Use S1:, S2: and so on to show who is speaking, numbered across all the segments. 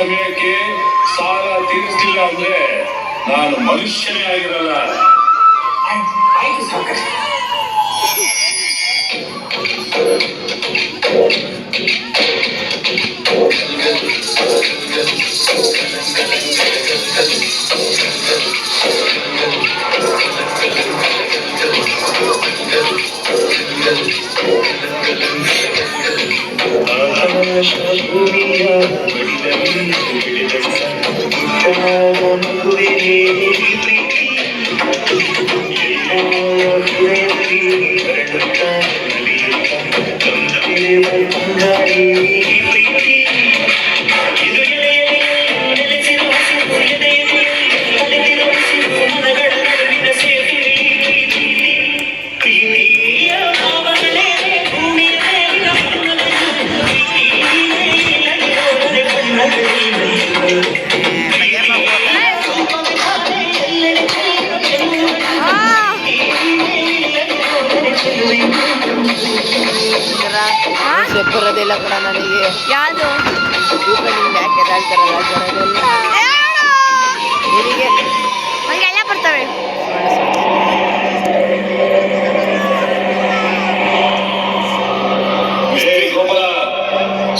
S1: ಸಮಯಕ್ಕೆ ಸಾಲ ತೀರಿಸಲಿಲ್ಲ ಅಂದ್ರೆ ನಾನು ಮನುಷ್ಯನೇ ಆಗಿರಲ್ಲ.
S2: ಆಯ್ತು ಸಾವುಕಾರ.
S3: ಬರೋದಿಲ್ಲ ಕೂಡ ನನಗೆ.
S4: ಯಾವುದು
S3: ನಿಮ್ಗೆ ಯಾಕೆ ಹೇಳ್ತಾರಲ್ಲ ಬರೋದಿಲ್ಲ ನಿನಗೆ
S4: ಹಂಗೆಲ್ಲ ಬರ್ತವೆ.
S1: ಗೋಪಾಲ,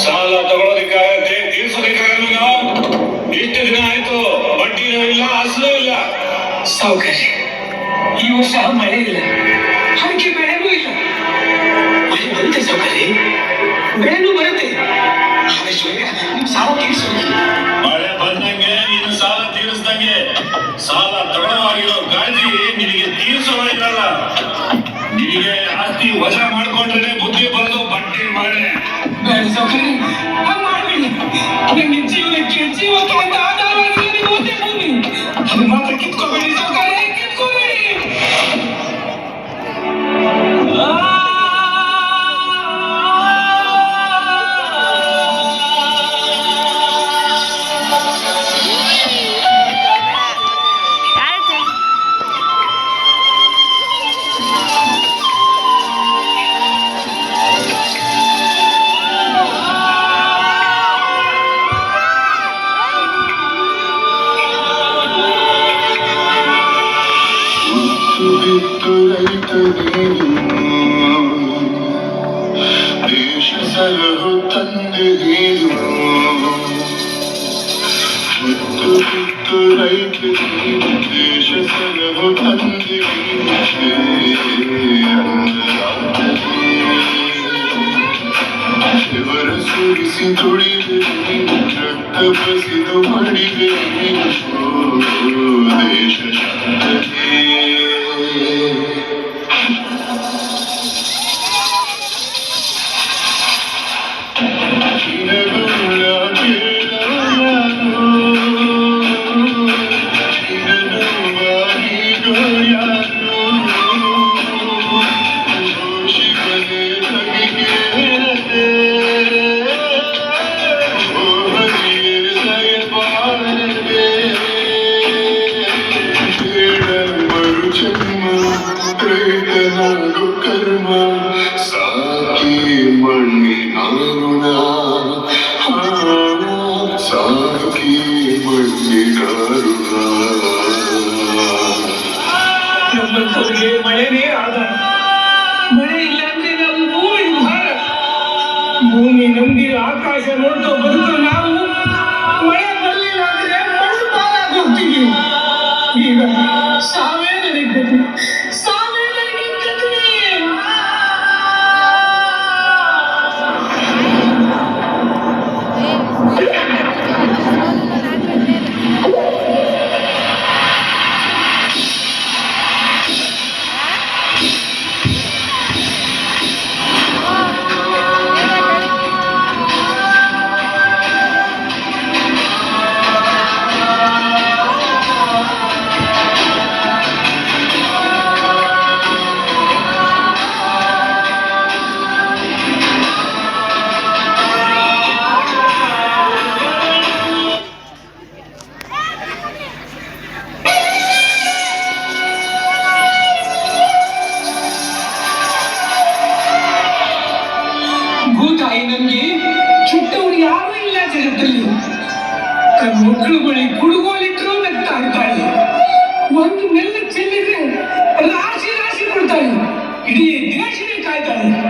S1: ಸಾಲ ತಗೊಳ್ಳೋದಕ್ಕಾಗತ್ತೆ, ತೀರ್ಸೋದಕ್ಕಾಗಲ್ಲ. ಇಷ್ಟು ದಿನ ಆಯ್ತು, ಬಡ್ಡಿನೂ ಇಲ್ಲ, ಅಸಲು ಇಲ್ಲ.
S2: ಸಾವುಕಾರ, ಈ ವರ್ಷ ಮಳೆ ಇಲ್ಲ, ಅದಕ್ಕೆ ಬೆಳೆನೂ ಇಲ್ಲ. ಮಳೆ ಬರುತ್ತೆ ಸಾವುಕಾರಿ, ಬೆಳೆನೂ ಬರುತ್ತೆ. ಆದಷ್ಟು ಬೇಗ ನಿಮ್ ಸಾಲ ತೀರಿಸೋದು.
S1: ಮಳೆ ಬಂದಂಗೆ ನೀನು ಸಾಲ ತೀರಿಸ್ದಂಗೆ. ಸಾಲ ತಗೊಳ್ಳೋವಾಗಿರೋ ಗಾಳಿ ನಿನಗೆ ತೀರಿಸೋವಾಗಿರಲ್ಲ. ನಿನಗೆ ಆಸ್ತಿ ವಜಾ ಮಾಡ್ಕೊಂಡ್ರೆ ಬುದ್ಧಿ ಬರೋದು ಬಡ್ಡಿ ಮಳೆ.
S2: ಬೇಡ ಸಾವುಕಾರಿ, ಹಾಗೆ ಮಾಡಬೇಡಿ. ನನಗೆ ಜೀವಕ್ಕೆ ಅಂತ ಆಧಾರವಾಗಿ ಒಂದೇ ಭೂಮಿ, ಅದು ಮಾತ್ರ ಕಿತ್ಕೋಬೇಡಿ ಸಾವುಕಾರಿ, ಕಿತ್ಕೋಬೇಡಿ.
S5: ದೇಶ ಸಲಹು ತಂದೆ ನೀನು, ಮುತ್ತು ಬಿತ್ತು ರೈತ ನೀನು, ದೇಶ ಸಲಹು ತಂದೆ ಶಿವರ ಸುರಿಸಿ ದುಡಿದೆ ನೀನು, ರಕ್ತ ಬಸಿದು ಮಡಿದೆ ನೀನು, ದೇಶ ಶಾಂತತೆ. ಕರ್ಮ ಸಾಕಿ ಮಣ್ಣಿನಾರುಣ, ಸಾಕಿ ಮಣ್ಣಿನಾರುಣ.
S2: ನಮ್ಮಂಥವ್ರಿಗೆ ಮಳೆನೇ ಆಧಾರ. ಮಳೆ ಇಲ್ಲ ಅಂದ್ರೆ ನಾವು ಭೂಮಿ ಭಾರ. ಭೂಮಿ ನಂಬಿ ಆಕಾಶ ನೋಡ್ತಾ ಬದುಕು ನಾವು. ಮಳೆ ಬರಲಿಲ್ಲ ಅಂದ್ರೆ ಮಣ್ಣು ಪಾಲಾಗಿ ಹೋಗ್ತೀವಿ. ಈಗ ಸಾವೇ ನನಗೆ ಗತಿ, ಸಾವೇ ನನಗೆ ಗತಿ. ಭೂತಾಯಿ ನಮ್ಗೆ ಚುಟ್ಟವರು ಯಾರೂ ಇಲ್ಲ ಜಗತ್ತಲ್ಲಿ. ತನ್ನ ಮಕ್ಕಳು ಬಳಿ ಕುಡುಗೋಲಿಟ್ಟರು ನಗ್ತಾ ಇರ್ತಾಳೆ. ಒಂದು ಮೆಲ್ಲ ಚೆಲ್ಲಿದ್ರೆ ರಾಶಿ ರಾಶಿ ಕೊಡ್ತಾಳೆ. ಇಡೀ ದೇಶನೇ ಕಾಯ್ತಾಳೆ.